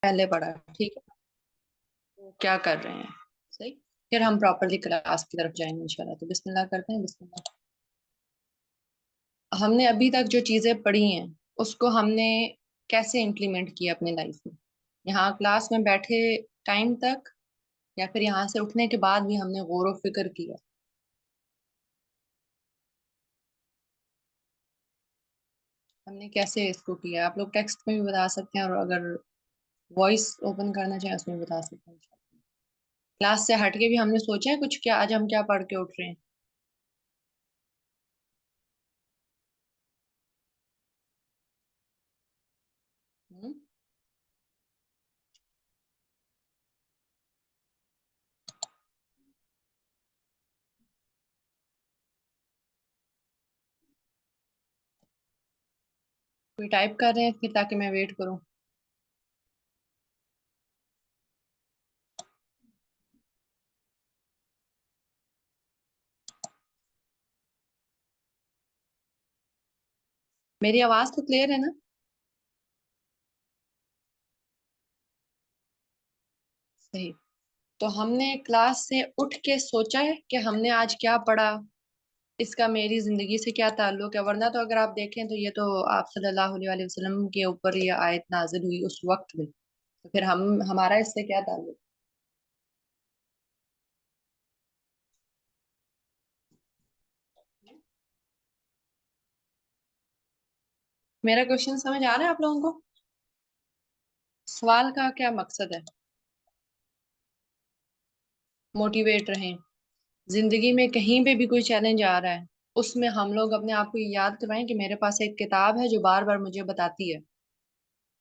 पहले पढ़ा, ठीक है। तो क्या कर रहे हैं, सही। फिर हम प्रॉपरली क्लास की तरफ जाएंगे इंशाल्लाह। तो बिस्मिल्लाह करते हैं, बिस्मिल्लाह। हमने अभी तक जो चीजें पढ़ी हैं उसको हमने कैसे इम्प्लीमेंट किया अपनी लाइफ में, यहाँ क्लास में बैठे टाइम तक, या फिर यहाँ से उठने के बाद भी हमने गौर व फिक्र किया। हमने कैसे इसको किया, आप लोग टेक्स्ट में भी बता सकते हैं, और अगर वॉइस ओपन करना चाहें उसमें भी बता सकते हैं। क्लास से हटके भी हमने सोचा है कुछ, क्या आज हम क्या पढ़ के उठ रहे हैं। हम्म? कोई टाइप कर रहे हैं फिर, ताकि मैं वेट करूं। मेरी आवाज तो क्लियर है ना। सही। तो हमने क्लास से उठ के सोचा है कि हमने आज क्या पढ़ा, इसका मेरी जिंदगी से क्या ताल्लुक है। वरना तो अगर आप देखें तो ये तो आप सल्लल्लाहु अलैहि वसल्लम के ऊपर ये आयत नाजिल हुई उस वक्त में, तो फिर हम हमारा इससे क्या ताल्लुक। मेरा क्वेश्चन समझ आ रहा है आप लोगों को। सवाल का क्या मकसद है, मोटिवेट रहें। जिंदगी में कहीं पे भी कोई चैलेंज आ रहा है, उसमें हम लोग अपने आप को ये याद करवाएं कि मेरे पास एक किताब है जो बार बार मुझे बताती है,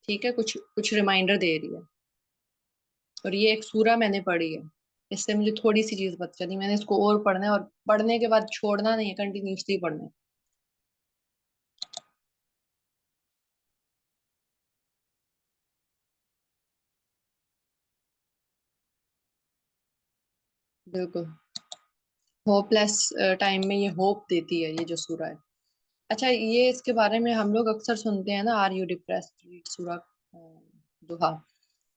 ठीक है, कुछ कुछ रिमाइंडर दे रही है। और ये एक सूरा मैंने पढ़ी है, इससे मुझे थोड़ी सी चीज पता चली, मैंने इसको और पढ़ना है, और पढ़ने के बाद छोड़ना नहीं है, कंटिन्यूसली पढ़ना है। बिल्कुल। होपलेस टाइम में ये होप देती है ये जो सूरा है। अच्छा, ये इसके बारे में हम लोग अक्सर सुनते हैं ना, आर यू डिप्रेस्ड, रीड सूरा दुहा,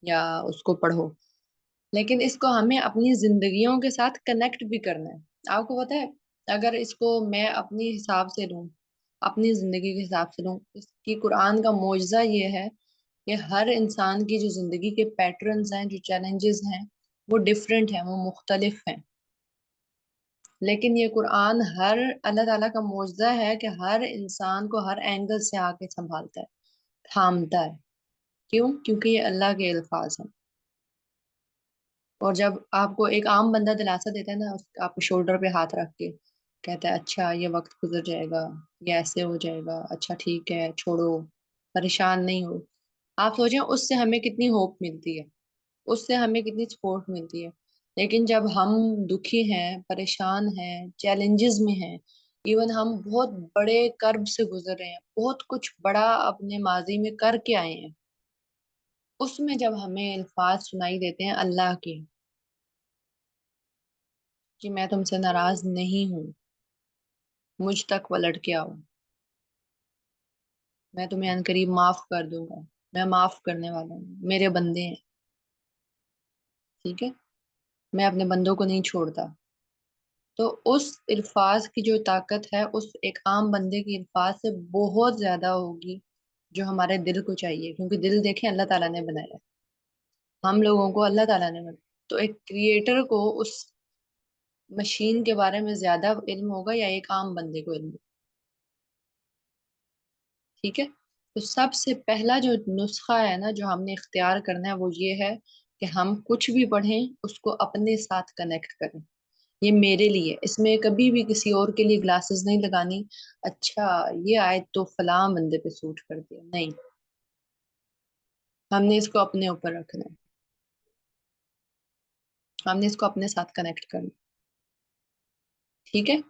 या उसको पढ़ो। लेकिन इसको हमें अपनी जिंदगियों के साथ कनेक्ट भी करना है। आपको पता है, अगर इसको मैं अपने हिसाब से लूं, अपनी जिंदगी के हिसाब से लूं, इसकी कुरान का मोजज़ा ये है कि हर इंसान की जो जिंदगी के पैटर्न्स हैं, जो चैलेंजेस हैं, वो डिफरेंट हैं, वो मुख्तलिफ हैं। लेकिन ये कुरान हर, अल्लाह ताला का मोजज़ा है कि हर इंसान को हर एंगल से आके संभालता है, थामता है। क्यों? क्योंकि ये अल्लाह के अल्फाज हैं। और जब आपको एक आम बंदा दिलासा देता है ना, आपको शोल्डर पे हाथ रख के कहता है अच्छा ये वक्त गुजर जाएगा, ये ऐसे हो जाएगा, अच्छा ठीक है छोड़ो, परेशान नहीं हो। आप सोचें उससे हमें कितनी होप मिलती है, उससे हमें कितनी सपोर्ट मिलती है। लेकिन जब हम दुखी हैं, परेशान हैं, चैलेंजेस में हैं, इवन हम बहुत बड़े कर्ब से गुजर रहे हैं, बहुत कुछ बड़ा अपने माजी में करके आए हैं, उसमें जब हमें अल्फाज सुनाई देते हैं अल्लाह के, कि मैं तुमसे नाराज नहीं हूँ, मुझ तक पलट के आओ, मैं तुम्हें अनकरीब माफ कर दूंगा, मैं माफ करने वाला हूँ, मेरे बंदे हैं, ठीक है, मैं अपने बंदों को नहीं छोड़ता। तो उस अल्फाज की जो ताकत है, उस एक आम बंदे की अल्फाज से बहुत ज्यादा होगी, जो हमारे दिल को चाहिए। क्योंकि दिल देखें अल्लाह ताला ने बनाया है, हम लोगों को अल्लाह ताला ने बनाया। तो एक क्रिएटर को उस मशीन के बारे में ज्यादा इल्म होगा, या एक आम बंदे को इल्म, ठीक है। तो सबसे पहला जो नुस्खा है ना, जो हमने इख्तियार करना है, वो ये है कि हम कुछ भी पढ़ें उसको अपने साथ कनेक्ट करें। ये मेरे लिए, इसमें कभी भी किसी और के लिए ग्लासेस नहीं लगानी। अच्छा, ये आयत तो फलां बंदे पे सूट कर दिया, नहीं, हमने इसको अपने ऊपर रखना है, हमने इसको अपने साथ कनेक्ट करना है, ठीक है।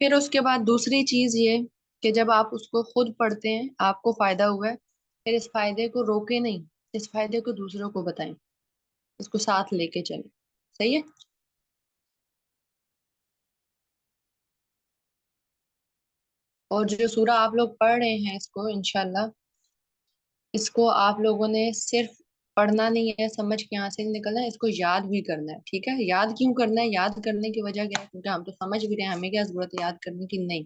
फिर उसके बाद दूसरी चीज ये, कि जब आप उसको खुद पढ़ते हैं आपको फायदा हुआ है, फिर इस फायदे को रोके नहीं, इस फायदे को दूसरों को बताएं, इसको साथ लेके चलें, सही है। और जो सूरा आप लोग पढ़ रहे हैं इसको इंशाल्लाह, इसको आप लोगों ने सिर्फ पढ़ना नहीं है, समझ के यहाँ से नहीं निकलना है, इसको याद भी करना है। ठीक है, याद क्यों करना है? याद करने की वजह क्या है? क्योंकि हम तो समझ भी रहे हैं, हमें क्या जरूरत है याद करने की? नहीं,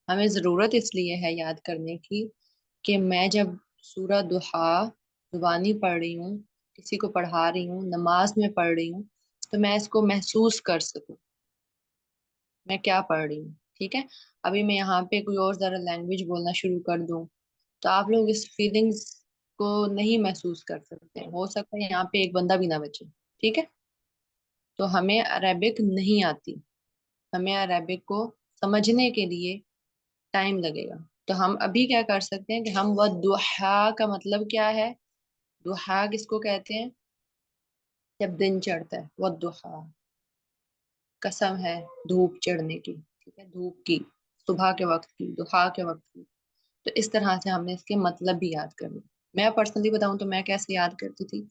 हमें जरूरत इसलिए है याद करने की कि मैं जब सूरह दुहा जुबानी पढ़ रही हूँ, किसी को पढ़ा रही हूँ, नमाज में पढ़ रही हूँ, तो मैं इसको महसूस कर सकूं मैं क्या पढ़ रही हूँ। ठीक है, अभी मैं यहाँ पे कोई और जरा लैंग्वेज बोलना शुरू कर दूँ तो आप लोग इस फीलिंग्स को नहीं महसूस कर सकते, हो सकता है यहाँ पे एक बंदा भी ना बचे। ठीक है, तो हमें अरेबिक नहीं आती, हमें अरेबिक को समझने के लिए टाइम लगेगा। तो हम अभी क्या कर सकते हैं कि हम वद्दुहा का मतलब क्या है, दुहा किसको कहते हैं? जब दिन चढ़ता है, वद्दुहा, कसम है धूप चढ़ने की। ठीक है, धूप की, सुबह के वक्त की, दुहा के वक्त की। तो इस तरह से हमने इसके मतलब भी याद करने। मैं पर्सनली बताऊं तो मैं कैसे याद करती थी,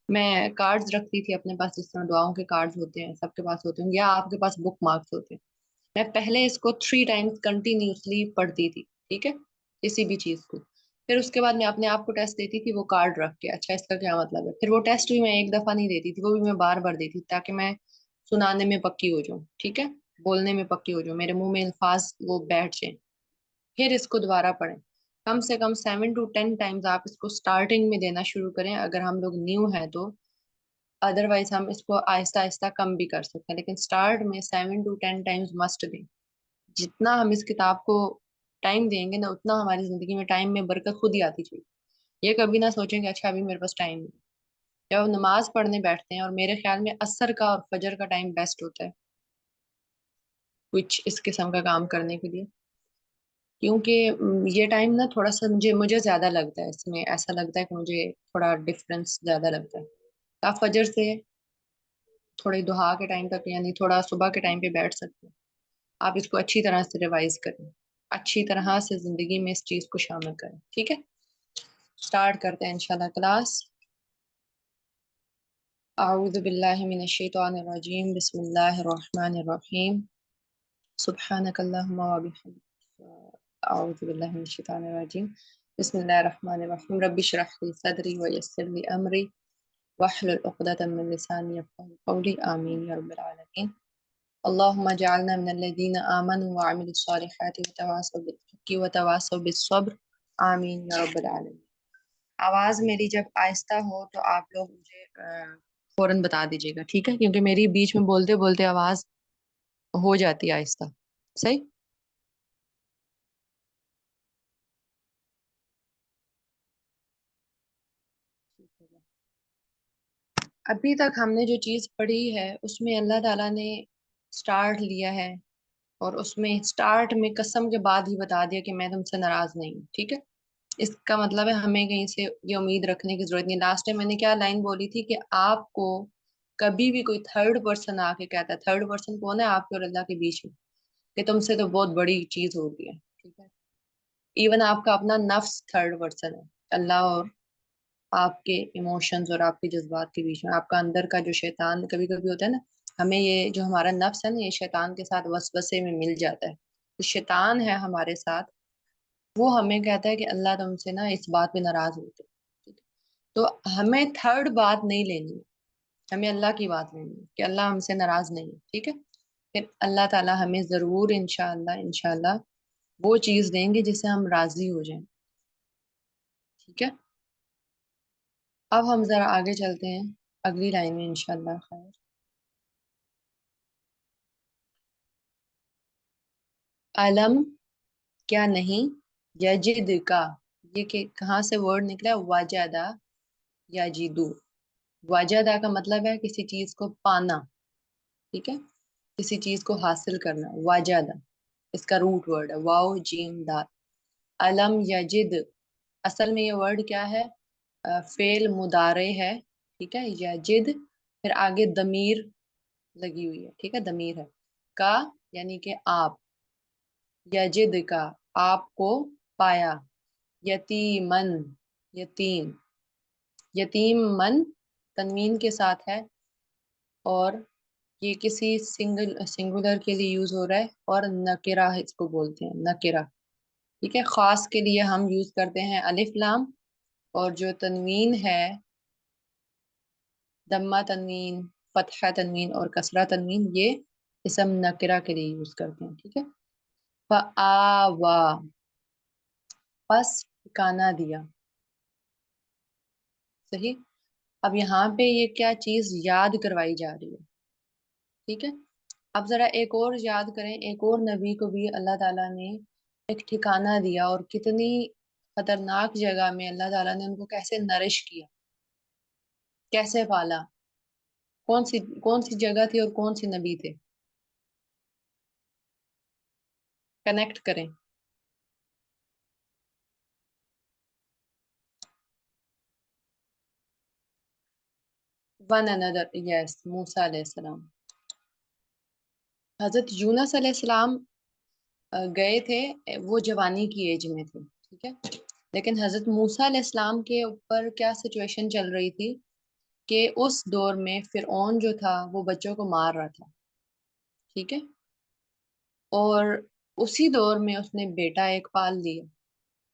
मैं कार्ड्स रखती थी अपने पास, जिस तरह दुआओं के कार्ड्स होते हैं, सबके पास होते हैं, या आपके पास बुक मार्क्स होते हैं। मैं पहले इसको 3 टाइम्स कंटिन्यूसली पढ़ती थी। ठीक है, किसी भी चीज को। फिर उसके बाद मैं अपने आप को टेस्ट देती थी वो कार्ड रख के, अच्छा इसका क्या मतलब है। फिर वो टेस्ट भी मैं एक दफा नहीं देती थी, वो भी मैं बार बार देती थी, ताकि मैं सुनाने में पक्की हो जाऊं। ठीक है, बोलने में पक्की हो जाऊं, मेरे मुंह में अल्फाज वो बैठ जाए। फिर इसको दोबारा पढ़ें, कम से कम 7 to 10 टाइम्स आप इसको स्टार्टिंग में देना शुरू करें, अगर हम लोग न्यू हैं तो। अदरवाइज हम इसको आहिस्ता आहिस्ता कम भी कर सकते हैं, लेकिन स्टार्ट में 7 to 10 टाइम्स मस्ट दें। जितना हम इस किताब को टाइम देंगे ना, उतना हमारी जिंदगी में टाइम में बरकत खुद ही आती चली। ये कभी ना सोचेंगे अच्छा अभी मेरे पास टाइम नहीं। जब हम नमाज पढ़ने बैठते हैं, और मेरे ख्याल में असर का और फजर का टाइम बेस्ट होता है कुछ इस किस्म का काम करने के लिए, क्योंकि ये टाइम ना थोड़ा सा मुझे मुझे ज्यादा लगता है, इसमें ऐसा लगता है कि मुझे थोड़ा डिफरेंस ज्यादा लगता है। आप फजर से थोड़े दुहा के टाइम तक, यानी थोड़ा सुबह के टाइम पे बैठ सकते हैं। आप इसको अच्छी तरह से रिवाइज करें, अच्छी तरह से जिंदगी में इस चीज को शामिल करें। ठीक है, स्टार्ट करते हैं इंशाल्लाह क्लास। अऊज़ु बिल्लाहि मिनश शैतानिर रजीम, बिस्मिल्लाहिर रहमानिर रहीम, सुब्हानकल्लाहुम्मा व बिहम्दिक, अऊज़ु बिल्लाहि मिनश शैतानिर रजीम, बिस्मिल्लाहिर रहमानिर रहीम, रब्बि इश्रह ली सदरी व यस्सिर ली अमरी वहलुल उक़दतम मिन लिसानी यफ़क़हू क़ौली, आमीन या रब्बल आलमीन। अल्लाहुम्मा जअलना मिनल्लज़ीना आमनू व अमिलुस्सॉलिहाति व तवासौ बिल हक़्क़ि व तवासौ बिस्सब्र, आमीन या रब्बल आलमीन। आवाज मेरी जब आहिस्ता हो तो आप लोग मुझे फौरन बता दीजिएगा, ठीक है? क्योंकि मेरी बीच में बोलते बोलते आवाज हो जाती है आहिस्ता। सही। अभी तक हमने जो चीज पढ़ी है उसमें अल्लाह ताला ने स्टार्ट लिया है, और उसमें स्टार्ट में कसम के बाद ही बता दिया कि मैं तुमसे नाराज नहीं हूँ। ठीक है, इसका मतलब है हमें कहीं से ये उम्मीद रखने की जरूरत नहीं। लास्ट टाइम मैंने क्या लाइन बोली थी कि आपको कभी भी कोई थर्ड पर्सन आके कहता है, थर्ड पर्सन कौन है? आपके और अल्लाह के बीच में, कि तुमसे तो बहुत बड़ी चीज हो गई है। ठीक है, इवन आपका अपना नफ्स थर्ड पर्सन है, अल्लाह और आपके इमोशंस और आपके जज्बात के बीच में आपका अंदर का जो शैतान कभी कभी होता है ना, हमें ये जो हमारा नफ्स है ना, ये शैतान के साथ वसवसे में मिल जाता है। तो शैतान है हमारे साथ, वो हमें कहता है कि अल्लाह तुमसे ना इस बात पे नाराज होते हैं। ठीक है? तो हमें थर्ड बात नहीं लेनी है, हमें अल्लाह की बात लेनी है कि अल्लाह हमसे नाराज नहीं है। ठीक है, फिर अल्लाह ताला हमें जरूर इंशाअल्लाह इंशाअल्लाह वो चीज देंगे जिससे हम राजी हो जाएं। ठीक है, अब हम जरा आगे चलते हैं अगली लाइन में इंशाअल्लाह खैर। अलम, क्या नहीं, यजिद का, ये के कहाँ से वर्ड निकला? वाजादा, याजिदू। वाजादा का मतलब है किसी चीज को पाना। ठीक है, किसी चीज को हासिल करना, वाजादा, इसका रूट वर्ड है वाओ जीम दाल। अलम यजिद, असल में ये वर्ड क्या है? फेल मुदारे है। ठीक है, यजिद, फिर आगे दमीर लगी हुई है। ठीक है, दमीर है का, यानी कि आप, यजिद का, आपको पाया, यतीमन, यतीम, यतीम मन तनवीन के साथ है, और ये किसी सिंगुलर के लिए यूज हो रहा है, और नकिरा इसको बोलते हैं, नकिरा। ठीक है, खास के लिए हम यूज करते हैं अलिफ लाम, اور جو تنوین ہے، دمہ تنوین، فتحہ تنوین اور کسرہ تنوین، یہ اسم نکرہ کے لیے یوز کرتے ہیں، ٹھیک ہے. فآوا، پس ٹھکانہ دیا. صحیح. اب یہاں پہ یہ کیا چیز یاد کروائی جا رہی ہے، ٹھیک ہے. اب ذرا ایک اور یاد کریں، ایک اور نبی کو بھی اللہ تعالیٰ نے ایک ٹھکانہ دیا، اور کتنی خطرناک جگہ میں اللہ تعالیٰ نے ان کو کیسے نرش کیا، کیسے پالا. کون سی جگہ تھی اور کون سی نبی تھے؟ کنیکٹ کریں. ون اندر، یس، موسیٰ علیہ السلام. حضرت یونس علیہ السلام گئے تھے، وہ جوانی کی ایج میں تھے، ٹھیک ہے. لیکن حضرت موسیٰ علیہ السلام کے اوپر کیا سچویشن چل رہی تھی کہ اس دور میں فرعون جو تھا وہ بچوں کو مار رہا تھا، ٹھیک ہے. اور اسی دور میں اس نے بیٹا ایک پال لیا.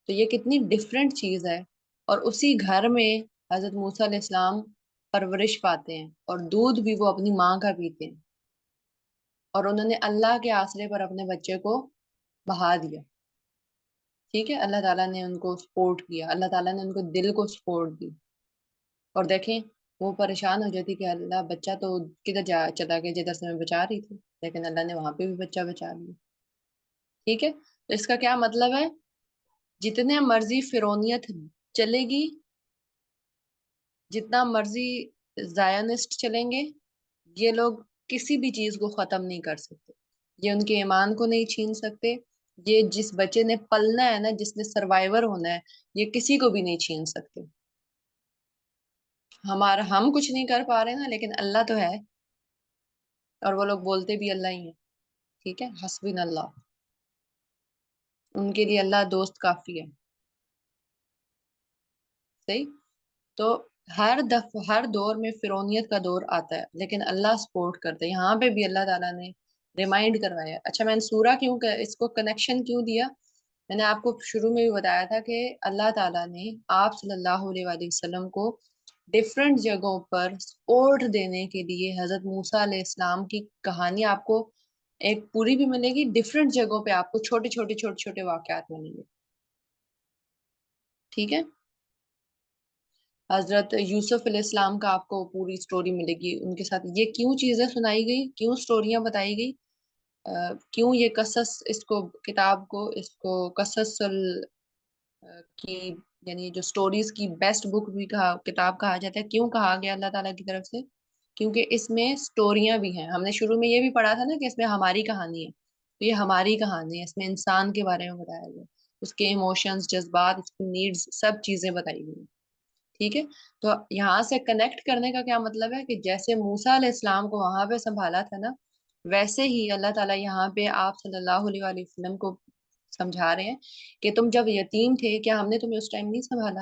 تو یہ کتنی ڈفرینٹ چیز ہے. اور اسی گھر میں حضرت موسیٰ علیہ السلام پرورش پاتے ہیں، اور دودھ بھی وہ اپنی ماں کا پیتے ہیں، اور انہوں نے اللہ کے آسرے پر اپنے بچے کو بہا دیا، ٹھیک ہے. اللہ تعالیٰ نے ان کو سپورٹ کیا، اللہ تعالیٰ نے ان کو دل کو سپورٹ دی. اور دیکھیں، وہ پریشان ہو جاتی کہ اللہ، بچہ تو کدھر چلا گیا جدھر سے میں بچا رہی تھی، لیکن اللہ نے وہاں پہ بھی بچہ بچا لیا، ٹھیک ہے. تو اس کا کیا مطلب ہے؟ جتنے مرضی فرونیت چلے گی، جتنا مرضی زائنسٹ چلیں گے، یہ لوگ کسی بھی چیز کو ختم نہیں کر سکتے. یہ ان کے ایمان کو نہیں چھین سکتے. یہ جس بچے نے پلنا ہے نا، جس نے سروائیور ہونا ہے، یہ کسی کو بھی نہیں چھین سکتے. ہم کچھ نہیں کر پا رہے نا، لیکن اللہ تو ہے. اور وہ لوگ بولتے بھی اللہ ہی ہیں، ٹھیک ہے. حسبنا اللہ، ان کے لیے اللہ دوست کافی ہے. صحیح. تو ہر دور میں فرعونیت کا دور آتا ہے، لیکن اللہ سپورٹ کرتے ہیں. یہاں پہ بھی اللہ تعالیٰ نے ریمائنڈ کروایا. اچھا، میں نے سورہ اس کو کنیکشن کیوں دیا؟ میں نے آپ کو شروع میں بھی بتایا تھا کہ اللہ تعالیٰ نے آپ صلی اللہ علیہ وآلہ وسلم کو ڈفرینٹ جگہوں پر سپورٹ دینے کے لیے حضرت موسیٰ علیہ السلام کی کہانی آپ کو ایک پوری بھی ملے گی، ڈفرینٹ جگہوں پہ آپ کو چھوٹے چھوٹے چھوٹے چھوٹے واقعات ملیں گے، ٹھیک ہے. حضرت یوسف علیہ السلام کا آپ کو پوری سٹوری ملے گی، ان کے ساتھ یہ کیوں چیزیں سنائی گئی، کیوں سٹوریاں بتائی گئی، کیوں یہ قصص، اس کو کتاب کو، اس کو قصص کی، یعنی جو سٹوریز کی بیسٹ بک بھی کتاب کہا جاتا ہے. کیوں کہا گیا اللہ تعالیٰ کی طرف سے؟ کیونکہ اس میں سٹوریاں بھی ہیں. ہم نے شروع میں یہ بھی پڑھا تھا نا کہ اس میں ہماری کہانی ہے. تو یہ ہماری کہانی ہے، اس میں انسان کے بارے میں بتایا گیا، اس کے ایموشنز، جذبات، اس کی نیڈز، سب چیزیں بتائی گئی، ٹھیک ہے. تو یہاں سے کنیکٹ کرنے کا کیا مطلب ہے کہ جیسے موسیٰ علیہ السلام کو وہاں پہ سنبھالا تھا نا، ویسے ہی اللہ تعالیٰ یہاں پہ آپ صلی اللہ علیہ وآلہ وسلم کو سمجھا رہے ہیں کہ تم جب یتیم تھے، کیا ہم نے تمہیں اس ٹائم نہیں سنبھالا؟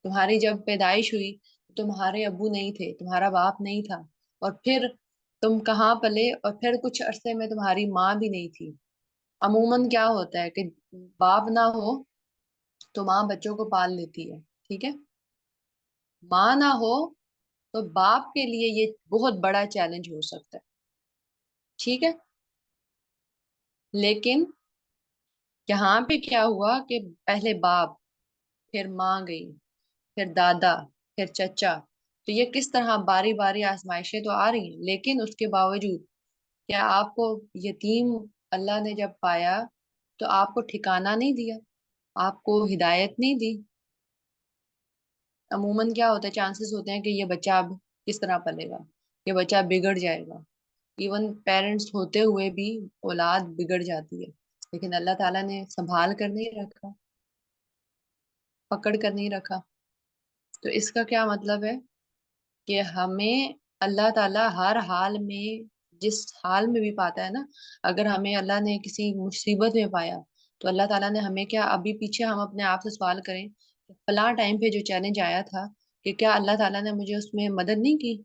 تمہاری جب پیدائش ہوئی، تمہارے ابو نہیں تھے، تمہارا باپ نہیں تھا، اور پھر تم کہاں پلے، اور پھر کچھ عرصے میں تمہاری ماں بھی نہیں تھی. عموماً کیا ہوتا ہے کہ باپ نہ ہو تو ماں بچوں کو پال لیتی ہے، ٹھیک ہے. ماں نہ ہو تو باپ کے لیے یہ بہت بڑا چیلنج ہو سکتا ہے، ٹھیک ہے. لیکن یہاں پہ کیا ہوا کہ پہلے باپ، پھر ماں گئی، پھر دادا، پھر چچا. تو یہ کس طرح باری باری آزمائشیں تو آ رہی ہیں، لیکن اس کے باوجود کیا آپ کو یتیم اللہ نے جب پایا تو آپ کو ٹھکانہ نہیں دیا، آپ کو ہدایت نہیں دی؟ عموماً کیا ہوتا ہے، چانسز ہوتے ہیں کہ یہ بچہ اب کس طرح پلے گا، یہ بچہ بگڑ جائے گا. ایون پیرنٹس ہوتے ہوئے بھی اولاد بگڑ جاتی ہے، لیکن اللہ تعالیٰ نے سنبھال کر نہیں رکھا، پکڑ کر نہیں رکھا. تو اس کا کیا مطلب ہے کہ ہمیں اللہ تعالیٰ ہر حال میں، جس حال میں بھی پاتا ہے نا، اگر ہمیں اللہ نے کسی مصیبت میں پایا تو اللہ تعالیٰ نے ہمیں کیا، ابھی پیچھے ہم اپنے آپ سے سوال کریں کہ فلاں ٹائم پہ جو چیلنج آیا تھا، کہ کیا اللہ تعالیٰ نے مجھے اس میں مدد نہیں کی؟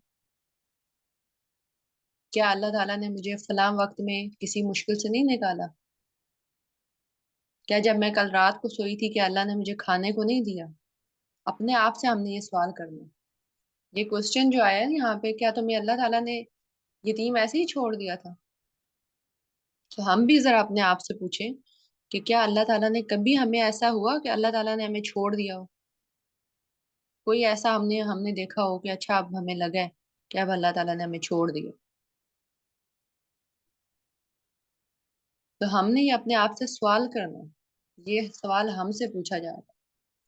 کیا اللہ تعالیٰ نے مجھے فلاں وقت میں کسی مشکل سے نہیں نکالا؟ کیا جب میں کل رات کو سوئی تھی، کہ اللہ نے مجھے کھانے کو نہیں دیا؟ अपने आप से हमने ये सवाल करना है। ये क्वेश्चन जो आया है यहाँ पे, क्या तुम्हें अल्लाह ताला ने यतीम ऐसे ही छोड़ दिया था? तो हम भी जरा अपने आप से पूछें कि क्या अल्लाह ताला ने कभी, हमें ऐसा हुआ कि अल्लाह ताला ने हमें छोड़ दिया हो? कोई ऐसा हमने हमने देखा हो कि अच्छा अब हमें लगा है कि अब अल्लाह ताला ने हमें छोड़ दिया? तो हमने ये अपने आप से सवाल करना है। ये सवाल हमसे पूछा जा रहा है,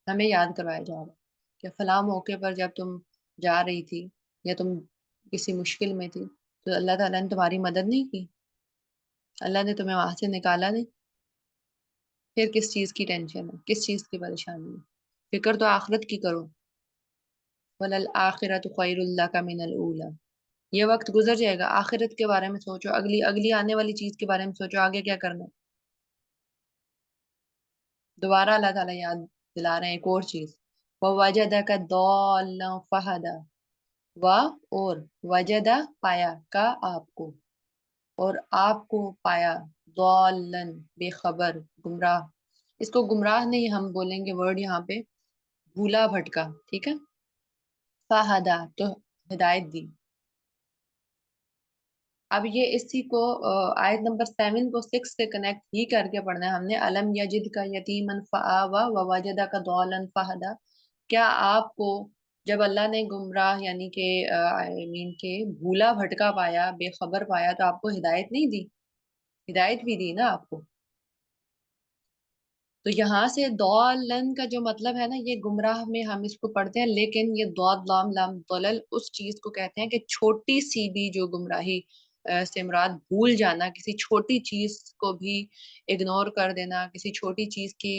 हमें याद करवाया जा रहा है कि फलां मौके पर जब तुम जा रही थी या तुम किसी मुश्किल में थी, तो अल्लाह ताला ने तुम्हारी मदद नहीं की? अल्लाह ने तुम्हें वहां से निकाला नहीं? फिर किस चीज की टेंशन है, किस चीज की परेशानी है? फिक्र तो आखिरत की करो। वलल आखिरतु खैरुल लका मिनल ऊला। ये वक्त गुजर जाएगा, आखिरत के बारे में सोचो, अगली अगली आने वाली चीज के बारे में सोचो, आगे क्या करना है। दोबारा अल्लाह ताला याद दिला रहे हैं एक और चीज। वजदका दल्ला फहदा। व और वजदा पाया, का आपको, और आपको पाया, दौलन बेखबर, गुमराह। इसको गुमराह नहीं हम बोलेंगे वर्ड यहाँ पे, भूला भटका, ठीक है। फहदा तो हिदायत दी। अब ये इसी को आयत नंबर 7 को 6 से कनेक्ट ही करके पढ़ना है हमने। अलम यजिद का यतीमन फआवा व वजदा का दौलन फहदा। क्या आपको जब अल्लाह ने गुमराह यानी कि आई मीन के भूला भटका पाया, बेखबर पाया, तो आपको हिदायत नहीं दी? हिदायत भी दी ना आपको। तो यहाँ से दौलन का जो मतलब है ना, ये गुमराह में हम इसको पढ़ते हैं, लेकिन ये दौद लाम लाम दलल उस चीज को कहते हैं कि छोटी सी भी जो गुमराही से मुराद भूल जाना, किसी छोटी चीज को भी इग्नोर कर देना, किसी छोटी चीज की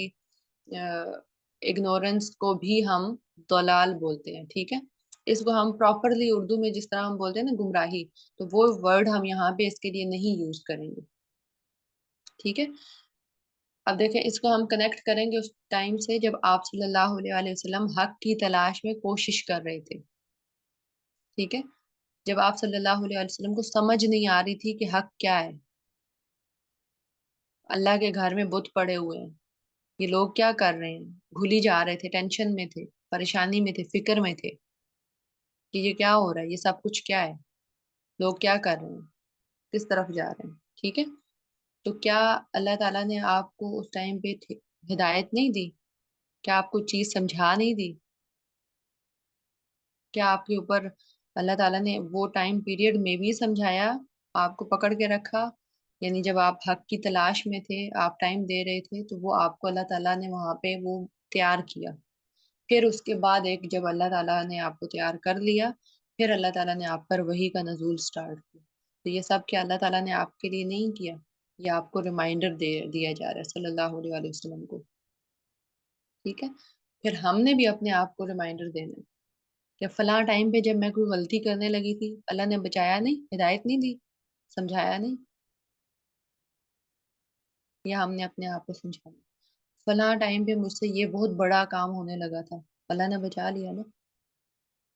इग्नोरेंस को भी हम दलाल बोलते हैं, ठीक है। इसको हम प्रॉपरली उर्दू में जिस तरह हम बोलते हैं ना गुमराही, तो वो वर्ड हम यहाँ पे इसके लिए नहीं यूज करेंगे, ठीक है। अब देखें, इसको हम कनेक्ट करेंगे उस टाइम से जब आप सल्लल्लाहु अलैहि वसल्लम हक की तलाश में कोशिश कर रहे थे, ठीक है। जब आप सल्लल्लाहु अलैहि वसल्लम को समझ नहीं आ रही थी कि हक क्या है। अल्लाह के घर में बुत पड़े हुए हैं, ये लोग क्या कर रहे हैं, भूली जा रहे थे, टेंशन में थे, परेशानी में थे, फिक्र में थे कि ये क्या हो रहा है, ये सब कुछ क्या है, लोग क्या कर रहे हैं, किस तरफ जा रहे हैं, ठीक है। तो क्या अल्लाह ताला ने आपको उस टाइम पे हिदायत नहीं दी? क्या आपको चीज समझा नहीं दी? क्या आपके ऊपर अल्लाह ताला ने वो टाइम पीरियड में भी समझाया, आपको पकड़ के रखा? यानी जब आप हक की तलाश में थे, आप टाइम दे रहे थे, तो वो आपको अल्लाह ताला ने वहां पे वो तैयार किया। फिर उसके बाद एक जब अल्लाह ताला ने आपको तैयार कर लिया, फिर अल्लाह ताला ने आप पर वही का नजूल स्टार्ट किया। तो ये सब क्या अल्लाह ताला ने आपके लिए नहीं किया? ये आपको रिमाइंडर दे दिया जा रहा है सल्लल्लाहु अलैहि वसल्लम को, ठीक है। फिर हमने भी अपने आप को रिमाइंडर देना है कि फलां टाइम पे जब मैं कोई गलती करने लगी थी, अल्लाह ने बचाया नहीं, हिदायत नहीं दी, समझाया नहीं, या हमने अपने आप को समझाया। फलां टाइम पे मुझसे ये बहुत बड़ा काम होने लगा था, अल्लाह ने बचा लिया ना,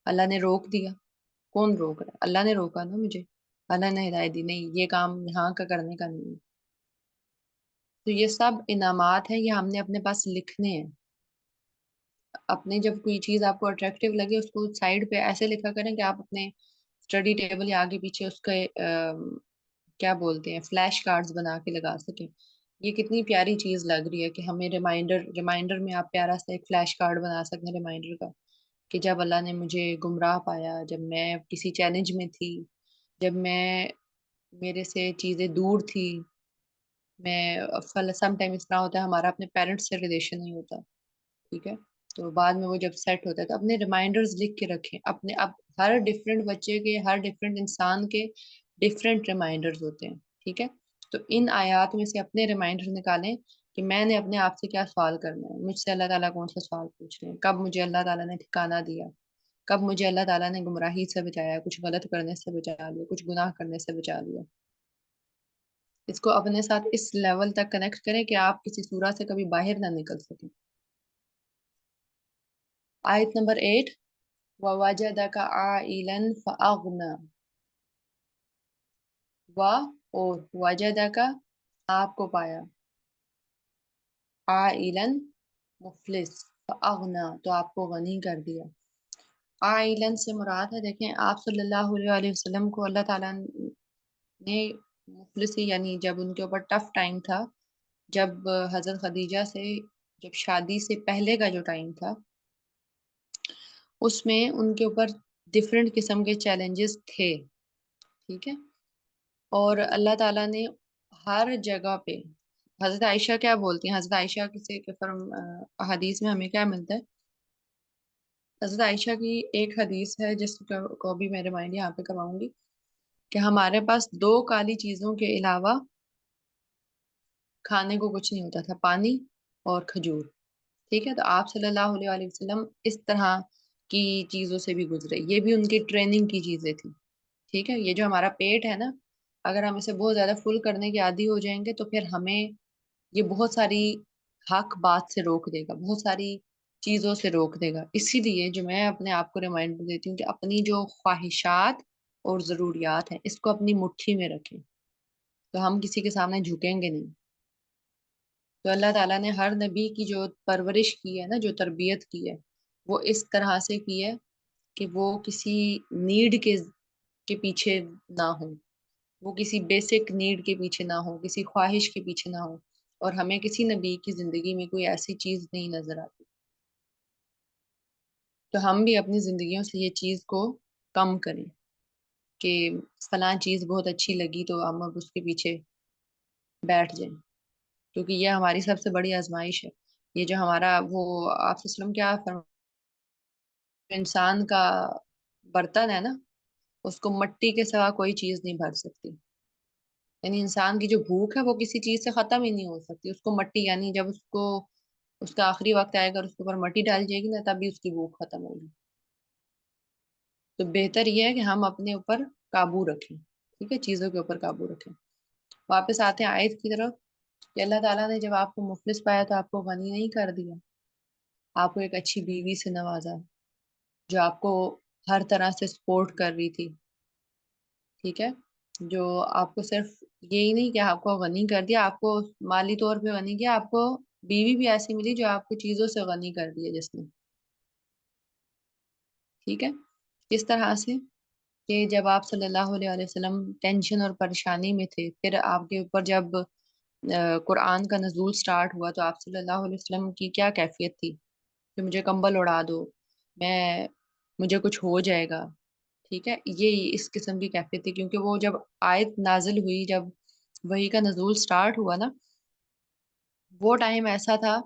अल्लाह ने रोक दिया। कौन रोक रहा है? अल्लाह ने रोका ना मुझे। अल्लाह ने हिदायत दी, नहीं ये काम यहाँ का करने का नहीं है। तो ये सब इनामात हैं, ये हमने अपने पास लिखने हैं। अपने जब कोई चीज आपको अट्रैक्टिव लगे, उसको साइड पे ऐसे लिखा करें कि आप अपने स्टडी टेबल या आगे पीछे उसके क्या बोलते हैं, फ्लैश कार्ड्स बना के लगा सकें। ये कितनी प्यारी चीज लग रही है कि हमें रिमाइंडर रिमाइंडर में आप प्यारा सा एक फ्लैश कार्ड बना सकते हैं रिमाइंडर का, कि जब अल्लाह ने मुझे गुमराह पाया, जब मैं किसी चैलेंज में थी, जब मैं, मेरे से चीजें दूर थी, मैं फल सम टाइम इस तरह होता है हमारा अपने पेरेंट्स से रिलेशन नहीं होता, ठीक है। तो बाद में वो जब सेट होता है, तो अपने रिमाइंडर्स लिख के रखें अपने। अब हर डिफरेंट बच्चे के, हर डिफरेंट इंसान के डिफरेंट रिमाइंडर्स होते हैं, ठीक है। तो इन आयात में से अपने रिमाइंडर निकालें कि मैंने अपने आप से क्या सवाल करना है, मुझसे अल्लाह ताला कौन सा सवाल पूछ रहे हैं, कब मुझे अल्लाह ताला ने ठिकाना दिया, कब मुझे अल्लाह ताला ने गुमराही से बचाया, कुछ गलत करने से बचा लिया, कुछ गुनाह करने से बचा लिया। इसको अपने साथ इस लेवल तक कनेक्ट करें कि आप किसी सूरत से कभी बाहर ना निकल सकें। आयत नंबर 8, ववजदका आइलन फअगना। व और वजदका आपको पाया, आइलन मुफलिस, अगना, तो आपको गनी कर दिया। आइलन से मुराद है, देखें आप सल्लल्लाहु अलैहि वसल्लम को अल्लाह ताला ने मुफलिसी, यानी जब उनके ऊपर टफ टाइम था, जब हजरत खदीजा से, जब शादी से पहले का जो टाइम था, उसमें उनके ऊपर डिफरेंट किस्म के चैलेंजेस थे। ठीक है। और अल्लाह ताला ने हर जगह पे, हजरत आयशा क्या बोलती हैं, हजरत आयशा किसी के हदीस में हमें क्या मिलता है, हजरत आयशा की एक हदीस है जिसको भी मैं रिमाइंड यहाँ पे करवाऊंगी, कि हमारे पास दो काली चीजों के अलावा खाने को कुछ नहीं होता था, पानी और खजूर। ठीक है। तो आप सल्लल्लाहु अलैहि वसल्लम इस तरह की चीजों से भी गुजरे, ये भी उनकी ट्रेनिंग की चीजें थी। ठीक है। ये जो हमारा पेट है ना, अगर हम इसे बहुत ज्यादा फुल करने के आदी हो जाएंगे तो फिर हमें ये बहुत सारी हक बात से रोक देगा, बहुत सारी चीजों से रोक देगा। इसीलिए जो मैं अपने आप को रिमाइंडर देती हूँ कि अपनी जो ख्वाहिशात और जरूरियात हैं इसको अपनी मुट्ठी में रखें, तो हम किसी के सामने झुकेंगे नहीं। तो अल्लाह ताला ने हर नबी की जो परवरिश की है ना, जो तरबियत की है, वो इस तरह से की है कि वो किसी नीड के पीछे ना हो, वो किसी बेसिक नीड के पीछे ना हो, किसी ख्वाहिश के पीछे ना हो। और हमें किसी नबी की जिंदगी में कोई ऐसी चीज नहीं नजर आती। तो हम भी अपनी जिंदगियों से ये चीज को कम करें कि फलां चीज बहुत अच्छी लगी तो हम अब उसके पीछे बैठ जाएं, क्योंकि ये हमारी सबसे बड़ी आजमाइश है। ये जो हमारा वो आप क्या इंसान का बर्तन है ना, उसको मट्टी के सिवा कोई चीज नहीं भर सकती। यानी इंसान की जो भूख है वो किसी चीज से खत्म ही नहीं हो सकती, उसको मट्टी, यानी जब उसको उसका आखिरी वक्त आएगा और उसके ऊपर मट्टी डाली जाएगी ना, तभी उसकी भूख खत्म होगी। तो बेहतर यह है कि हम अपने ऊपर काबू रखें। ठीक है, चीजों के ऊपर काबू रखें। वापस आते हैं आयत की तरफ, कि अल्लाह ताला ने जब आपको मुफलिस पाया तो आपको गनी नहीं कर दिया, आपको एक अच्छी बीवी से नवाजा, जो आपको हर तरह से सपोर्ट कर रही थी। ठीक है। जो आपको सिर्फ यही नहीं कि आपको गनी कर दिया, आपको माली तौर पे गनी किया, आपको बीवी भी ऐसी मिली जो आपको चीजों से गनी कर दिया जिसने। ठीक है। इस तरह से कि जब आप सल्लल्लाहु अलैहि वसल्लम टेंशन और परेशानी में थे, फिर आपके ऊपर जब कुरान का नजूल स्टार्ट हुआ, तो आप सल्लल्लाहु अलैहि वसल्लम की क्या कैफियत थी कि मुझे कंबल उड़ा दो, मैं मुझे कुछ हो जाएगा। ठीक है, ये इस किस्म की कैफियत थी, क्योंकि वो जब आयत नाजिल हुई, जब वही का नजूल स्टार्ट हुआ ना, वो टाइम ऐसा था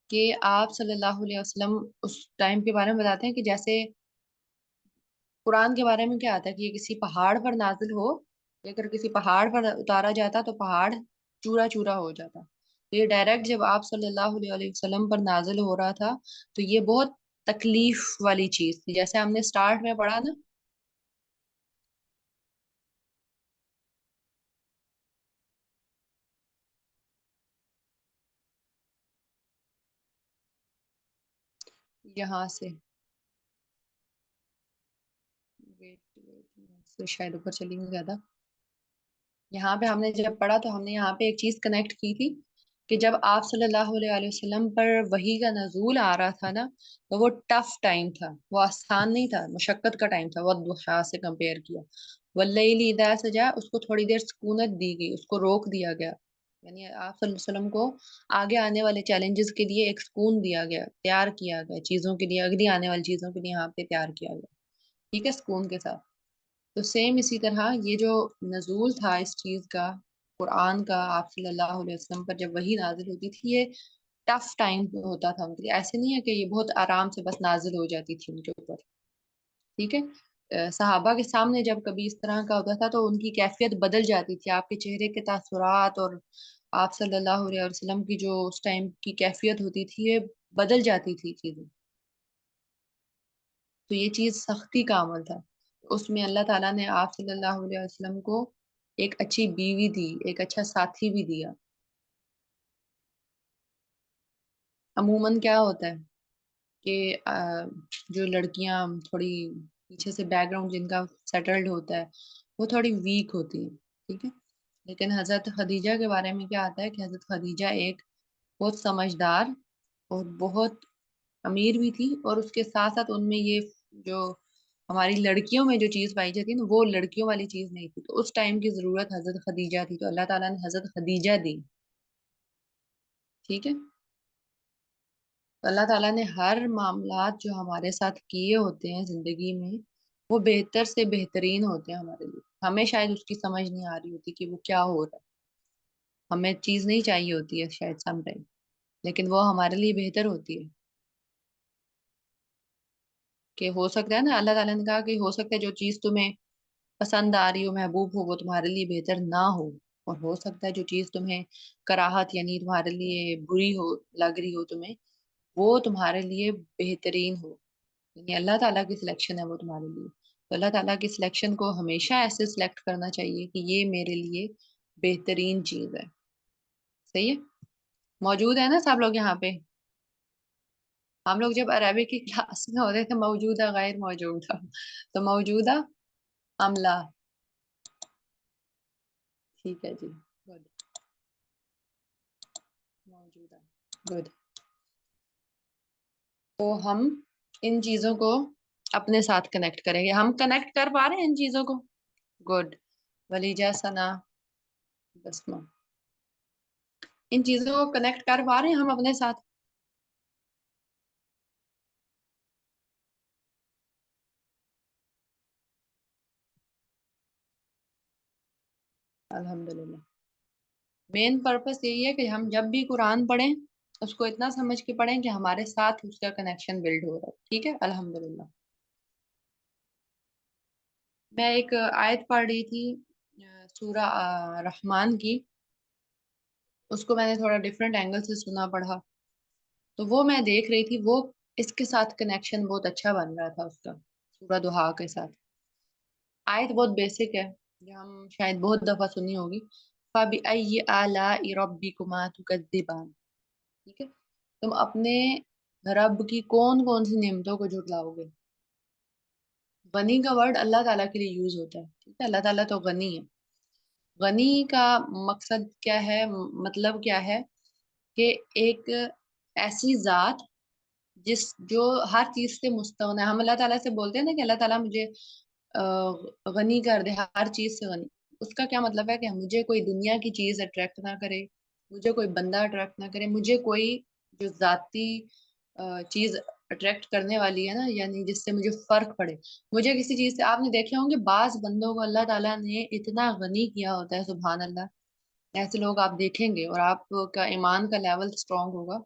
कि आप सल्लल्लाहु अलैहि वसल्लम उस टाइम के बारे में बताते हैं कि जैसे कुरान के बारे में क्या आता है कि ये किसी पहाड़ पर नाजिल हो, ये अगर किसी पहाड़ पर उतारा जाता तो पहाड़ चूरा चूरा हो जाता। तो ये डायरेक्ट जब आप सल्लल्लाहु अलैहि वसल्लम पर नाजिल हो रहा था, तो ये बहुत तकलीफ वाली चीज थी, जैसे हमने स्टार्ट में पढ़ा ना। यहाँ से वेट वेट से शायद ऊपर चली गई ज्यादा। यहाँ पे हमने जब पढ़ा तो हमने यहाँ पे एक चीज कनेक्ट की थी कि जब आप सल्लल्लाहु अलैहि वसल्लम पर वही का नजूल आ रहा था ना, तो वो टफ टाइम था, वो आसान नहीं था, मुशक्कत का टाइम था। वो दुहा से कंपेयर किया, वल्लैली इज़ा सजा, उसको थोड़ी देर सुकूनत दी गई, उसको रोक दिया गया। यानी आप सल्लल्लाहु अलैहि वसल्लम को आगे आने वाले चैलेंजेस के लिए एक सुकून दिया गया, तैयार किया गया चीजों के लिए, अगली आने वाली चीजों के लिए यहाँ पे तैयार किया गया। ठीक है, सुकून के साथ। तो सेम इसी तरह ये जो नजूल था इस चीज का, कुरान का, आप सल्लल्लाहु अलैहि वसल्लम पर जब वही नाजिल होती थी, ये टफ टाइम होता था उनके लिए। ऐसे नहीं है कि ये बहुत आराम से बस नाजिल हो जाती थी उनके ऊपर। ठीक है। सहाबा के सामने जब कभी इस तरह का होता था तो उनकी कैफियत बदल जाती थी, आपके चेहरे के तासुरात और आप सल्लल्लाहु अलैहि वसल्लम की जो उस टाइम की कैफियत होती थी, ये बदल जाती थी चीजें। तो ये चीज सख्ती का अमल था। उसमें अल्लाह ताला ने आप सल्लल्लाहु अलैहि वसल्लम को एक अच्छी बीवी दी, एक अच्छा साथी भी दिया। अमूमन क्या होता है कि जो लड़कियां थोड़ी पीछे से बैकग्राउंड जिनका सेटल्ड होता है, वो थोड़ी वीक होती है। ठीक है। लेकिन हजरत खदीजा के बारे में क्या आता है कि हजरत खदीजा एक बहुत समझदार और बहुत अमीर भी थी, और उसके साथ साथ उनमें ये जो हमारी लड़कियों में जो चीज पाई जाती है ना, वो लड़कियों वाली चीज नहीं थी। तो उस टाइम की जरूरत हजरत खदीजा थी, तो अल्लाह ताला ने हजरत खदीजा दी। ठीक है। तो अल्लाह ताला ने हर मामलात जो हमारे साथ किए होते हैं जिंदगी में, वो बेहतर से बेहतरीन होते हैं हमारे लिए। हमें शायद उसकी समझ नहीं आ रही होती कि वो क्या हो रहा है, हमें चीज नहीं चाहिए होती है शायद समटाइम, लेकिन वो हमारे लिए बेहतर होती है। कि हो सकता है ना, अल्लाह ताला ने कहा कि हो सकता है जो चीज तुम्हें पसंद आ रही हो, महबूब हो, वो तुम्हारे लिए बेहतर ना हो। और हो सकता है जो चीज तुम्हें कराहत यानी तुम्हारे लिए बुरी हो, लग रही हो तुम्हें, वो तुम्हारे लिए बेहतरीन हो। यानी अल्लाह ताला की सिलेक्शन है वो तुम्हारे लिए। तो अल्लाह ताला की सिलेक्शन को हमेशा ऐसे सिलेक्ट करना चाहिए कि ये मेरे लिए बेहतरीन चीज है। सही है। मौजूद है ना सब लोग यहाँ पे? हम लोग जब अरबी की क्लास में होते थे, मौजूदा गैर मौजूदा, तो मौजूदा अमला। ठीक है जी, गुड। मौजूदा, गुड। तो हम इन चीजों को अपने साथ कनेक्ट करेंगे। हम कनेक्ट कर पा रहे हैं इन चीजों को? गुड। वलीजा, सना, बसमा, इन चीजों को कनेक्ट कर पा रहे हैं हम अपने साथ? अल्हम्दुलिल्लाह। मेन पर्पस यही है कि हम जब भी कुरान पढ़ें, उसको इतना समझ के पढ़ें कि हमारे साथ उसका कनेक्शन बिल्ड हो रहा है। ठीक है, अल्हम्दुलिल्लाह। मैं एक आयत पढ़ रही थी, सूरा रहमान की। उसको मैंने थोड़ा डिफरेंट एंगल से सुना, पढ़ा। तो वो मैं देख रही थी, वो इसके साथ कनेक्शन बहुत अच्छा बन रहा था उसका, सूरा दुहा के साथ। आयत बहुत बेसिक है, जो हम शायद बहुत दफा सुनी होगी। फबिअय्यि आलाइ रब्बिकुमा तुकज़्ज़िबान। ठीक है। तुम अपने रब की कौन कौन सी नेमतों को झुटलाओगे? गनी का वर्ड अल्लाह ताला के लिए यूज होता है। ठीक है, अल्लाह ताला तो गनी है। गनी का मकसद क्या है, मतलब क्या है? कि एक ऐसी जात जिस जो हर चीज से मुस्तगना है। हम अल्लाह ताला से बोलते हैं ना कि अल्लाह ताला मुझे गनी कर दे, हर चीज से गनी। उसका क्या मतलब है? कि मुझे कोई दुनिया की चीज अट्रैक्ट ना करे, मुझे कोई बंदा अट्रैक्ट ना करे, मुझे कोई जो जाती चीज अट्रैक्ट करने वाली है ना, यानी जिससे मुझे फर्क पड़े। मुझे किसी चीज से, आपने देखे होंगे बाज बंदों को अल्लाह ताला ने इतना गनी किया होता है, सुभान अल्लाह। ऐसे लोग आप देखेंगे और आपका ईमान का लेवल स्ट्रांग होगा।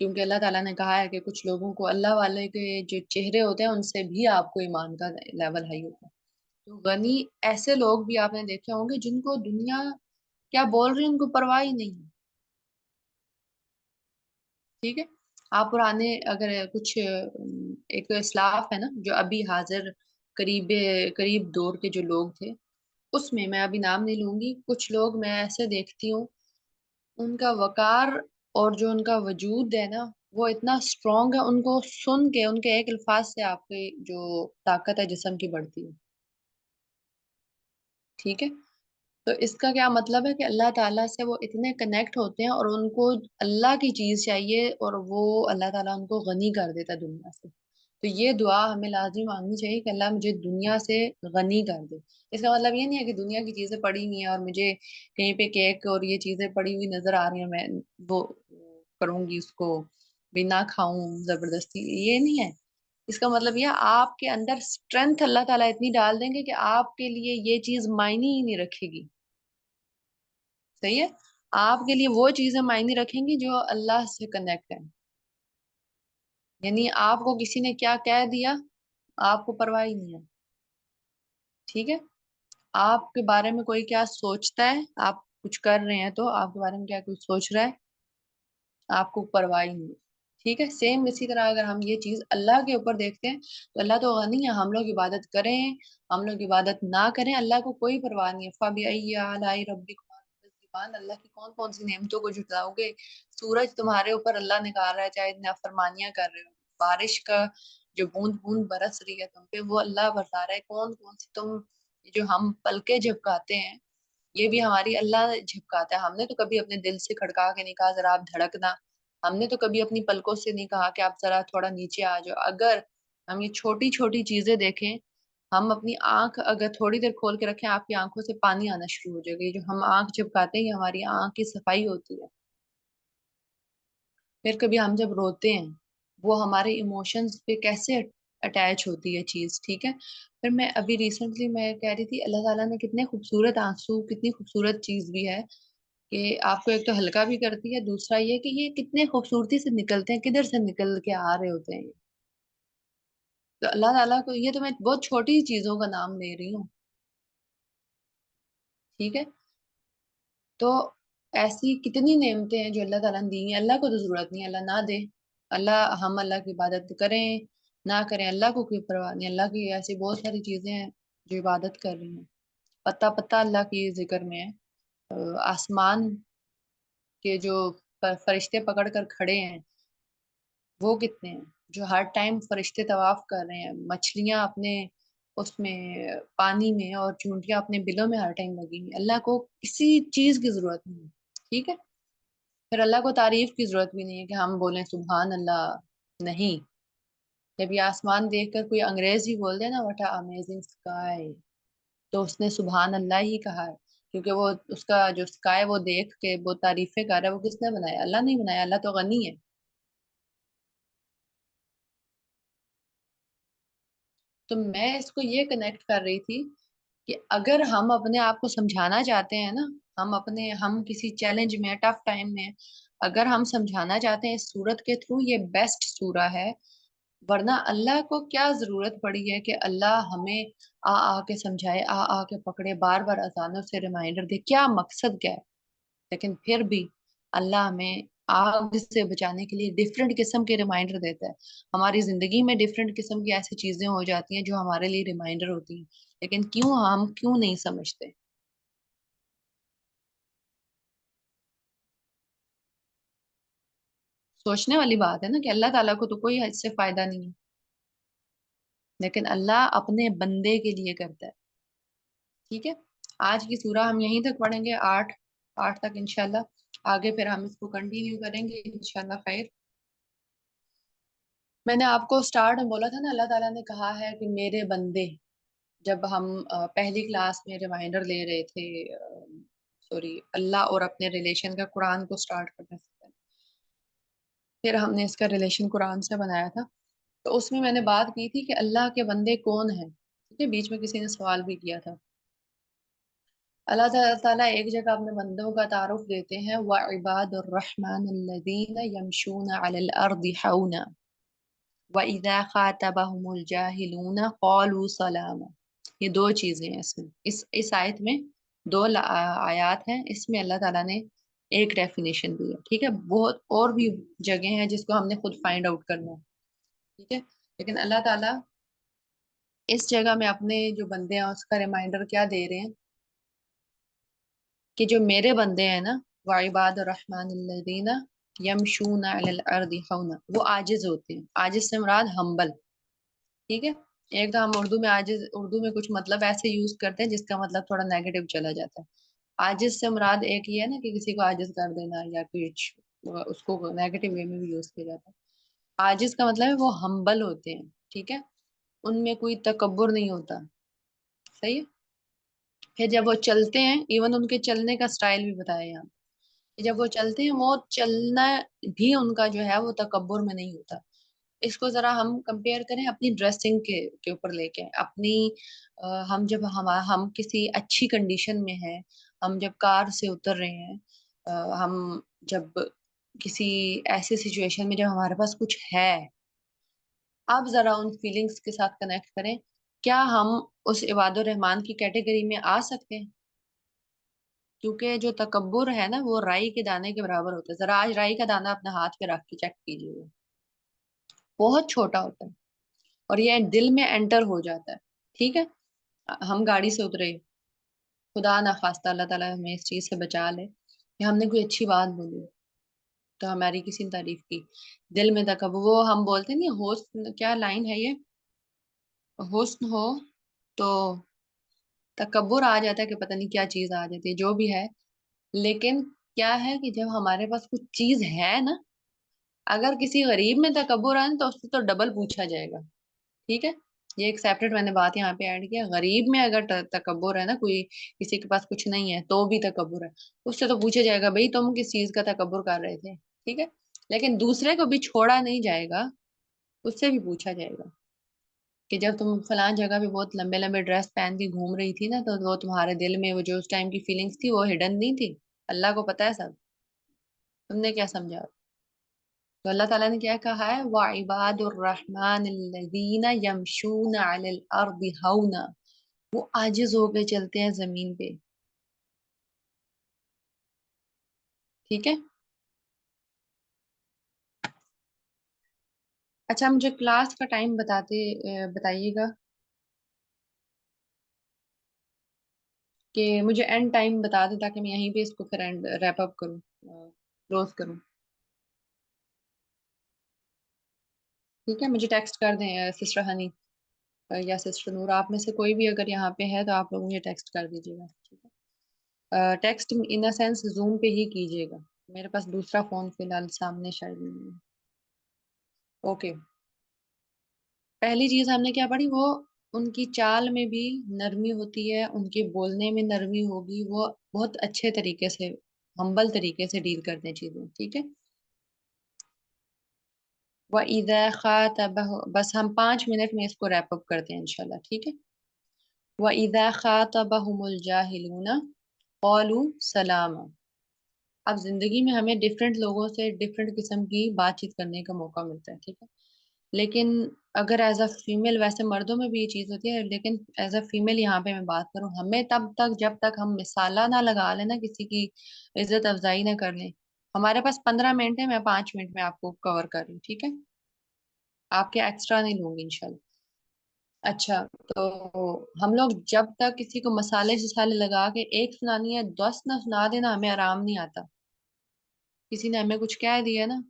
क्योंकि अल्लाह ताला ने कहा है कि कुछ लोगों को, अल्लाह वाले के जो चेहरे होते हैं उनसे भी आपको ईमान का लेवल हाई होता है। तो गनी ऐसे लोग भी आपने देखे होंगे जिनको दुनिया क्या बोल रही है उनको परवाह ही नहीं है। ठीक है। आप पुराने अगर कुछ एक इस्लाफ है ना जो अभी हाजिर, करीब करीब दौर के जो लोग थे, उसमें मैं अभी नाम नहीं लूंगी, कुछ लोग मैं ऐसे देखती हूँ, उनका वकार और जो उनका वजूद है ना, वो इतना स्ट्रांग है, उनको सुन के उनके एक अल्फाज से आपकी जो ताकत है जिस्म की बढ़ती है। ठीक है। तो इसका क्या मतलब है? कि अल्लाह ताला से वो इतने कनेक्ट होते हैं और उनको अल्लाह की चीज चाहिए, और वो अल्लाह ताला उनको गनी कर देता है दुनिया से। तो ये दुआ हमें लाजमी मांगनी चाहिए कि अल्लाह मुझे दुनिया से गनी कर दे। इसका मतलब ये नहीं है कि दुनिया की चीजें पड़ी हुई हैं और मुझे कहीं पे केक और ये चीजें पड़ी हुई नजर आ रही हैं, मैं वो करूंगी उसको, भी ना खाऊं जबरदस्ती, ये नहीं है। इसका मतलब ये आपके अंदर स्ट्रेंथ अल्लाह ताला इतनी डाल देंगे कि आपके लिए ये चीज मायने ही नहीं रखेगी। सही है। आपके लिए वो चीजें मायने रखेंगी जो अल्लाह से कनेक्ट है। यानी आपको किसी ने क्या कह दिया, आपको परवाह ही नहीं है। ठीक है। आपके बारे में कोई क्या सोचता है, आप कुछ कर रहे हैं तो आपके बारे में क्या कुछ सोच रहा है, आपको परवाह ही नहीं है। ठीक है। सेम इसी तरह अगर हम ये चीज अल्लाह के ऊपर देखते हैं, तो अल्लाह तो गनी है, हम लोग इबादत करें, हम लोग इबादत ना करें, अल्लाह को कोई परवाह नहीं है। फबिअय्यि आलाई रब्बिकुमा तुकज़्ज़िबान, अल्लाह की कौन कौन सी नेमतों को झुटलाओगे? सूरज तुम्हारे ऊपर अल्लाह निकाल रहा है, चाहे नाफरमानियां कर रहे हो। बारिश का जो बूंद बूंद बरस रही है तुम पे, वो अल्लाह बरसा रहा है। कौन कौन सी तुम, जो हम पलके झपकाते हैं, ये भी हमारी अल्लाह झपकाता है। हमने तो कभी अपने दिल से खड़का के नहीं कहा जरा आप धड़कना, हमने तो कभी अपनी पलकों से नहीं कहा कि आप जरा थोड़ा नीचे आ जाओ। अगर हम ये छोटी छोटी चीजें देखें, हम अपनी आंख अगर थोड़ी देर खोल के रखें, आपकी आंखों से पानी आना शुरू हो जाएगा। ये जो हम आंख झपकाते हैं, ये हमारी आंख की सफाई होती है। फिर कभी हम जब रोते हैं, वो हमारे इमोशंस पे कैसे अटैच होती है चीज, ठीक है। फिर मैं अभी रिसेंटली मैं कह रही थी, अल्लाह ताला ने कितने खूबसूरत आंसू, कितनी खूबसूरत चीज भी है कि आपको एक तो हल्का भी करती है, दूसरा ये कि ये कितने खूबसूरती से निकलते हैं, किधर से निकल के आ रहे होते हैं ये। तो अल्लाह ताला को ये तो मैं बहुत छोटी चीजों का नाम ले रही हूँ, ठीक है। तो ऐसी कितनी नेमतें हैं जो अल्लाह ताला ने दी हैं। अल्लाह को तो जरूरत नहीं है, अल्लाह ना दे। हम अल्लाह की इबादत करें ना करें, अल्लाह को कोई परवाह नहीं। अल्लाह की ऐसी बहुत सारी चीजें हैं जो इबादत कर रही हैं। पत्ता पत्ता अल्लाह की जिक्र में है। आसमान के जो फरिश्ते पकड़ कर खड़े हैं, वो कितने हैं। जो हर टाइम फरिश्ते तवाफ कर रहे हैं, मछलियां अपने उसमें पानी में और चूंटियां अपने बिलों में हर टाइम लगी हुई हैं। अल्लाह को किसी चीज की जरूरत नहीं है, ठीक है। फिर अल्लाह को तारीफ की जरूरत भी नहीं है कि हम बोलें सुबहान अल्लाह, नहीं। जब ये आसमान देखकर कोई अंग्रेज ही बोल दे ना, व्हाट अ अमेजिंग स्काई, तो उसने सुबहान अल्लाह ही कहा है। क्योंकि वो उसका जो स्काई वो देख के वो तारीफें कर रहा है, वो किसने बनाया? अल्लाह नहीं बनाया, अल्लाह तो गनी है। तो मैं इसको ये कनेक्ट कर रही थी कि अगर हम अपने आप को समझाना चाहते हैं ना, हम किसी चैलेंज में, टफ टाइम में, अगर हम समझाना चाहते हैं, इस सूरत के थ्रू ये बेस्ट सूरा है। वरना अल्लाह को क्या जरूरत पड़ी है कि अल्लाह हमें आ आ के समझाए, आ आ के पकड़े, बार बार अजानों से रिमाइंडर दे, क्या मकसद क्या है। लेकिन फिर भी अल्लाह हमें आग से बचाने के लिए डिफरेंट किस्म के रिमाइंडर देता है। हमारी जिंदगी में डिफरेंट किस्म की ऐसी चीजें हो जाती हैं जो हमारे लिए रिमाइंडर होती हैं, लेकिन हम क्यों नहीं समझते। सोचने वाली बात है ना कि अल्लाह ताला को तो कोई इससे फायदा नहीं है, लेकिन अल्लाह अपने बंदे के लिए करता है, ठीक है। आज की सूरा हम यहीं तक पढ़ेंगे, आठ आठ तक इंशाल्लाह। आगे फिर हम इसको कंटिन्यू करेंगे इंशाल्लाह खैर। मैंने आपको स्टार्ट में बोला था ना, अल्लाह ताला ने कहा है कि मेरे बंदे। जब हम पहली क्लास में रिमाइंडर ले रहे थे, सॉरी, अल्लाह और अपने रिलेशन का, कुरान को स्टार्ट करने से पहले, फिर हमने इसका रिलेशन कुरान से बनाया था। तो उसमें मैंने बात की थी कि अल्लाह के बंदे कौन हैं, ठीक है। बीच में किसी ने सवाल भी किया था। अल्लाह ताला एक जगह अपने बंदों का तारुफ देते हैं, व इबादुर रहमान अल्लज़ीना यमशूना अलल अर्दि हौना व इज़ा खातबहुमुल जाहिलूना क़ालू सलामा। ये दो चीजें हैं इसमें, इस आयत में दो आयात हैं। इसमें अल्लाह ताला ने एक डेफिनेशन दी है, ठीक है। बहुत और भी जगह हैं जिसको हमने खुद फाइंड आउट करना है, ठीक है। लेकिन अल्लाह ताला इस जगह में अपने जो बंदे हैं उसका रिमाइंडर क्या दे रहे हैं कि जो मेरे बंदे हैं ना, वाइबाद रहमान अल्लज़ीना यमशूना अलल अर्दि हौना, वो आजिज होते हैं। आजिज से मुराद हम्बल, ठीक है। एक तो हम उर्दू में आजिज, उर्दू में कुछ मतलब ऐसे यूज करते हैं जिसका मतलब थोड़ा नेगेटिव चला जाता है। आजिज से मुराद एक ही है ना कि किसी को आजिज कर देना या कुछ, उसको नेगेटिव वे में भी यूज किया जाता है। आजिज का मतलब है वो हम्बल होते हैं, ठीक है। उनमें कोई तकब्बुर नहीं होता, सही है। फिर जब वो चलते हैं, इवन उनके चलने का स्टाइल भी बताया यहाँ पे। जब वो चलते हैं, वो चलना भी उनका जो है वो तकब्बुर में नहीं होता। इसको जरा हम कंपेयर करें अपनी ड्रेसिंग के ऊपर लेके अपनी, हम जब हम किसी अच्छी कंडीशन में हैं, हम जब कार से उतर रहे हैं, हम जब किसी ऐसे सिचुएशन में जब हमारे पास कुछ है, आप जरा उन फीलिंग्स के साथ कनेक्ट करें। क्या हम उस इबादुर रहमान की कैटेगरी में आ सकते हैं? क्योंकि जो तकब्बुर है ना, वो राई के दाने के बराबर होता है। जरा आज राई का दाना अपने हाथ पे रख के चेक कीजिए, बहुत छोटा होता है और ये दिल में एंटर हो जाता है, ठीक है। हम गाड़ी से उतरे, खुदा ना खास्ता अल्लाह ताला हमें इस चीज से बचा ले कि हमने कोई अच्छी बात बोली, तो हमारी किसी ने तारीफ की, दिल में तक वो हम बोलते नहीं, होस्ट क्या लाइन है ये, हुस्न हो तो तकब्बुर आ जाता है कि पता नहीं क्या चीज आ जाती है, जो भी है। लेकिन क्या है कि जब हमारे पास कुछ चीज है ना, अगर किसी गरीब में तकब्बुर है तो उससे तो डबल पूछा जाएगा। ठीक है, ये एक सेपरेट मैंने बात यहाँ पे ऐड किया। गरीब में अगर तकब्बुर है ना, कोई किसी के पास कुछ नहीं है तो भी तकब्बुर है, उससे तो पूछा जाएगा भाई तुम किस चीज का तकब्बुर कर रहे थे। ठीक है, लेकिन दूसरे को भी छोड़ा नहीं जाएगा, उससे भी पूछा जाएगा कि जब तुम फलां जगह पे बहुत लंबे लंबे ड्रेस पहन के घूम रही थी ना, तो वो तुम्हारे दिल में वो जो उस टाइम की फीलिंग्स थी वो हिडन नहीं थी, अल्लाह को पता है सब, तुमने क्या समझा। तो अल्लाह ताला ने क्या कहा है, व इबादुर रहमान अल्लज़ीना यमशूना अलल अर्दि हौना, वो आजिज होके चलते हैं जमीन पे। ठीक है। अच्छा, मुझे क्लास का टाइम बताइएगा कि मुझे एंड टाइम बता दें ताकि मैं यहीं पे इसको फिर एंड रैप अप करूँ, क्लोज करूँ। ठीक है, मुझे टेक्स्ट कर दें सिस्टर हनी या सिस्टर नूर, आप में से कोई भी अगर यहाँ पे है तो आप लोग मुझे टेक्स्ट कर दीजिएगा। ठीक है, text in the sense zoom पे ही कीजिएगा, मेरे पास दूसरा फोन फिलहाल सामने शायद नहीं है। ओके, पहली चीज हमने क्या पढ़ी, वो उनकी चाल में भी नरमी होती है, उनके बोलने में नरमी होगी, वो बहुत अच्छे तरीके से, हम्बल तरीके से डील करते हैं चीजें। ठीक है, व इज़ा खातबह, बस हम 5 मिनट में इसको रैप अप करते हैं इंशाल्लाह। ठीक है, व इज़ा खातबहुमुल जाहिलूना क़ालू सलामा। अब जिंदगी में हमें डिफरेंट लोगों से डिफरेंट किस्म की बातचीत करने का मौका मिलता है। ठीक है, लेकिन अगर एज अ फीमेल, वैसे मर्दों में भी ये चीज होती है, लेकिन एज अ फीमेल यहाँ पे मैं बात करूँ, हमें तब तक जब तक हम मिसाला ना लगा लें ना, किसी की इज्जत अफजाई ना कर लें। हमारे पास 15 मिनट है, मैं 5 मिनट में आपको कवर कर रही हूँ। ठीक है, आपके एक्स्ट्रा नहीं लूंगी इंशाल्लाह। अच्छा, तो हम लोग जब तक किसी को मसाले शसाले लगा के एक सुनानी है 10 ना सुना देना, हमें आराम नहीं आता। किसी ने हमें कुछ कह दिया ना,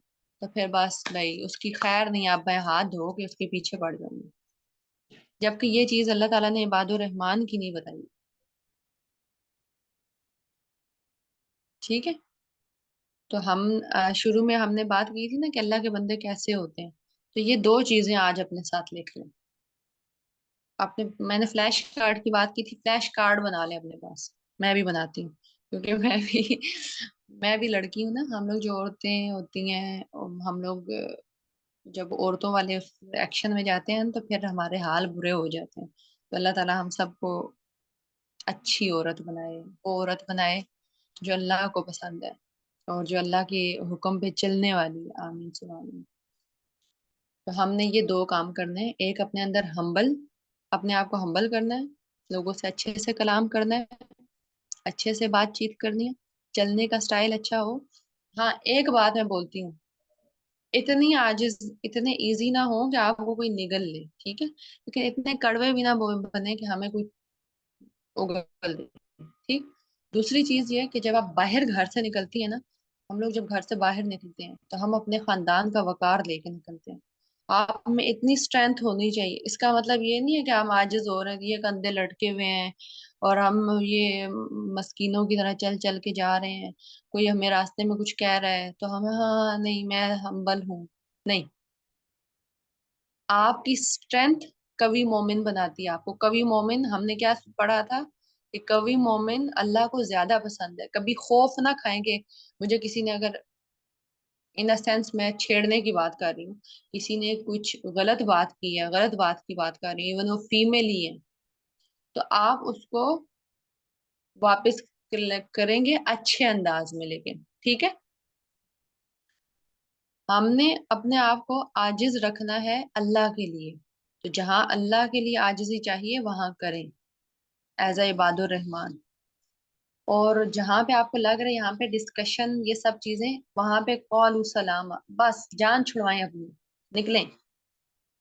तो फिर बस भाई उसकी खैर नहीं, आप मैं हाथ धो के उसके पीछे पड़ जाऊंगी। जबकि ये चीज अल्लाह ताला ने इबादुर रहमान की नहीं बताई। ठीक है, तो हम शुरू में हमने बात की थी ना कि अल्लाह के बंदे कैसे होते हैं, तो ये दो चीजें आज अपने साथ लिख लें। आपने, मैंने फ्लैश कार्ड की बात की थी, फ्लैश कार्ड बना लें अपने पास। मैं भी बनाती हूँ, क्योंकि मैं भी लड़की हूँ ना। हम लोग जो औरतें होती हैं, हम लोग जब औरतों वाले एक्शन में जाते हैं तो फिर हमारे हाल बुरे हो जाते हैं। तो अल्लाह ताला हम सबको अच्छी औरत बनाए, वो औरत बनाए जो अल्लाह को पसंद है और जो अल्लाह के हुक्म पे चलने वाली है। आमीन सुबह आमीन। तो हमने ये दो काम करने हैं, एक अपने अंदर हम्बल, अपने आप को हम्बल करना है, लोगों से अच्छे से कलाम करना है, अच्छे से बातचीत करनी है, चलने का स्टाइल अच्छा हो। हाँ, एक बात मैं बोलती हूँ, इतनी आजिज, इतने इजी ना हो कि आपको कोई निगल ले। ठीक है, लेकिन इतने कड़वे भी ना बने कि हमें कोई उगल दे। ठीक, दूसरी चीज ये है कि जब आप बाहर घर से निकलती है ना, हम लोग जब घर से बाहर निकलते हैं तो हम अपने खानदान का वकार लेके निकलते हैं। आप में इतनी स्ट्रेंथ होनी चाहिए, इसका मतलब ये नहीं है कि हम आजिज हो रहे हैं, ये कंधे लटके हुए हैं और हम ये मस्कीनों की तरह चल चल के जा रहे हैं। कोई हमें रास्ते में कुछ कह रहा है तो हमें हाँ नहीं मैं हम्बल हूँ, नहीं। आपकी स्ट्रेंथ कवि मोमिन बनाती है आपको। कवि मोमिन हमने क्या पढ़ा था कि कवि मोमिन अल्लाह को ज्यादा पसंद है। कभी खौफ ना खाएंगे। मुझे किसी ने अगर, इन अ सेंस मैं छेड़ने की बात कर रही हूँ, किसी ने कुछ गलत बात की है, गलत बात की बात कर रही है, इवन वो फीमेल ही है, तो आप उसको वापस करेंगे अच्छे अंदाज में, लेकिन ठीक है। हमने अपने आप को आजिज रखना है अल्लाह के लिए, तो जहां अल्लाह के लिए आजिजी चाहिए वहां करें, एज अ इबादुर रहमान। और जहां पे आपको लग रहा है यहाँ पे डिस्कशन ये सब चीजें, वहां पे कॉल सलाम, बस जान छुड़वाएं अपनी, निकलें।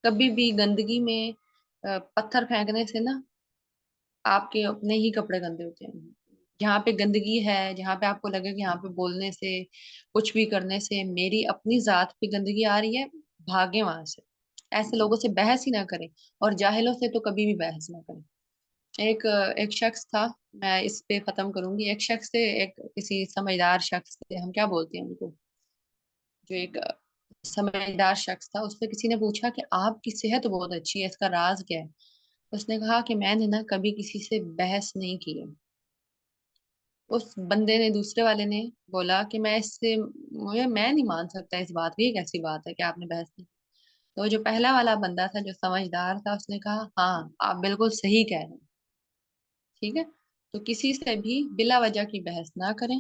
कभी भी गंदगी में पत्थर फेंकने से ना आपके अपने ही कपड़े गंदे होते हैं। जहाँ पे गंदगी है, जहाँ पे आपको लगे कि यहाँ पे बोलने से, कुछ भी करने से मेरी अपनी जात पे गंदगी आ रही है, भागे वहां से। ऐसे लोगों से बहस ही ना करें, और जाहिलों से तो कभी भी बहस ना करें। एक शख्स था, मैं इस पे खत्म करूंगी। एक शख्स से, एक किसी समझदार शख्स से, हम क्या बोलते हैं उनको, जो एक समझदार शख्स था, उससे किसी ने पूछा कि आपकी सेहत बहुत अच्छी है, इसका राज क्या है? उसने कहा कि मैंने ना कभी किसी से बहस नहीं की है। उस बंदे ने, दूसरे वाले ने बोला कि मैं इससे, मुझे, मैं नहीं मान सकता इस बात को, ये कैसी बात है कि आपने बहस नहीं। तो जो पहला वाला बंदा था जो समझदार था, उसने कहा हाँ आप बिल्कुल सही कह रहे हैं। ठीक है, तो किसी से भी बिला वजह की बहस ना करें।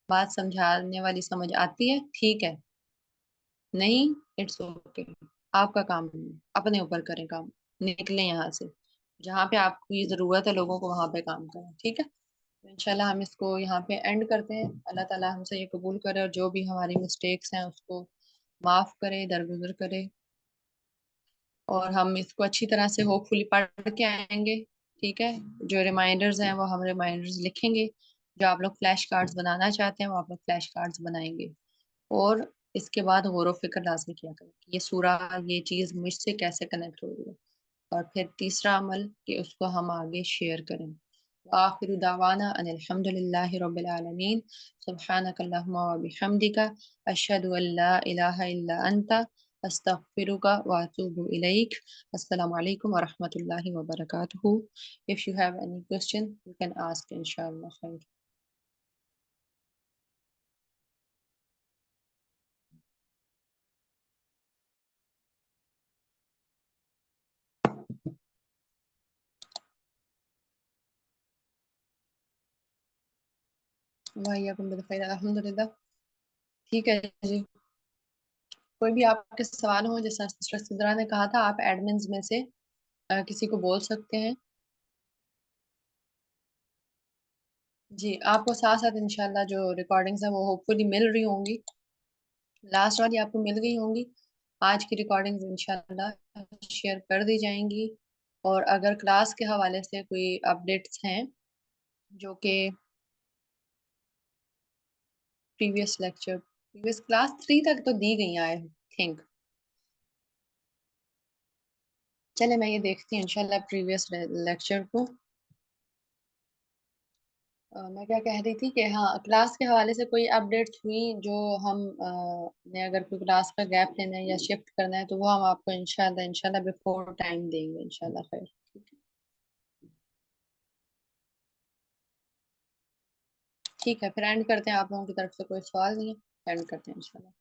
बात समझाने वाली समझ आती है, ठीक है, नहीं, इट्स ओके, आपका काम नहीं है, अपने ऊपर करें काम, निकलें यहाँ से। जहाँ पे आपकी जरूरत है लोगों को, वहां पे काम करें। ठीक है, तो इंशाल्लाह हम इसको यहाँ पे एंड करते हैं। अल्लाह ताला हमसे ये कबूल करे और जो भी हमारी मिस्टेक्स हैं उसको माफ करे, दरगुजर करे, और हम इसको अच्छी तरह से होपफुली पढ़ के आएंगे। ठीक है, जो रिमाइंडर्स हैं वो हम रिमाइंडर्स लिखेंगे, जो आप लोग फ्लैश कार्ड्स बनाना चाहते हैं वो आप लोग फ्लैश कार्ड्स बनाएंगे। और इसके बाद गौर व फिक्र लाजमी किया करें कि ये सूरा, ये चीज़ मुझसे कैसे कनेक्ट हो रही है। और फिर तीसरा अमल कि उसको हम आगे शेयर करें। आखिर दावाना अनिल हम्दुलिल्लाहि रब्बिल आलमीन, सुब्हानक अल्लाहुम्मा व बिहम्दिका, अशहदु अल्ला इलाहा इल्ला अंता, अस्तगफिरुका व अतूबु इलैक। अस्सलामु अलैकुम व रहमतुल्लाहि व बरकातुहू। If you have any question, you can ask inshallah. Thank you. वाहियाकुम बिल खैर, अल्हम्दुलिल्लाह। ठीक है जी, कोई भी आपके सवाल हो, जैसा सिस्टर सिद्रा ने कहा था, आप एडमिन्स में से किसी को बोल सकते हैं। जी, आपको साथ साथ इंशाल्लाह जो रिकॉर्डिंग्स हैं वो होपफुली मिल रही होंगी, लास्ट वाली आपको मिल गई होंगी। आज की रिकॉर्डिंग्स इंशाल्लाह शेयर कर दी जाएंगी। और अगर क्लास के हवाले से कोई अपडेट्स हैं जो कि प्रीवियस क्लास 3 तक तो दी गई, आई थिंक। चले मैं ये देखती हूँ इंशाल्लाह प्रीवियस लेक्चर को। मैं क्या कह रही थी कि हाँ, क्लास के हवाले से कोई अपडेट्स हुई जो हम ने, अगर कोई क्लास का गैप लेना है या शिफ्ट करना है तो वो हम आपको इंशाल्लाह इंशाल्लाह बिफोर टाइम देंगे इंशाल्लाह। खैर, ठीक है, फिर एंड करते हैं। आप लोगों की तरफ से कोई सवाल नहीं है, एंड करते हैं इंशाल्लाह।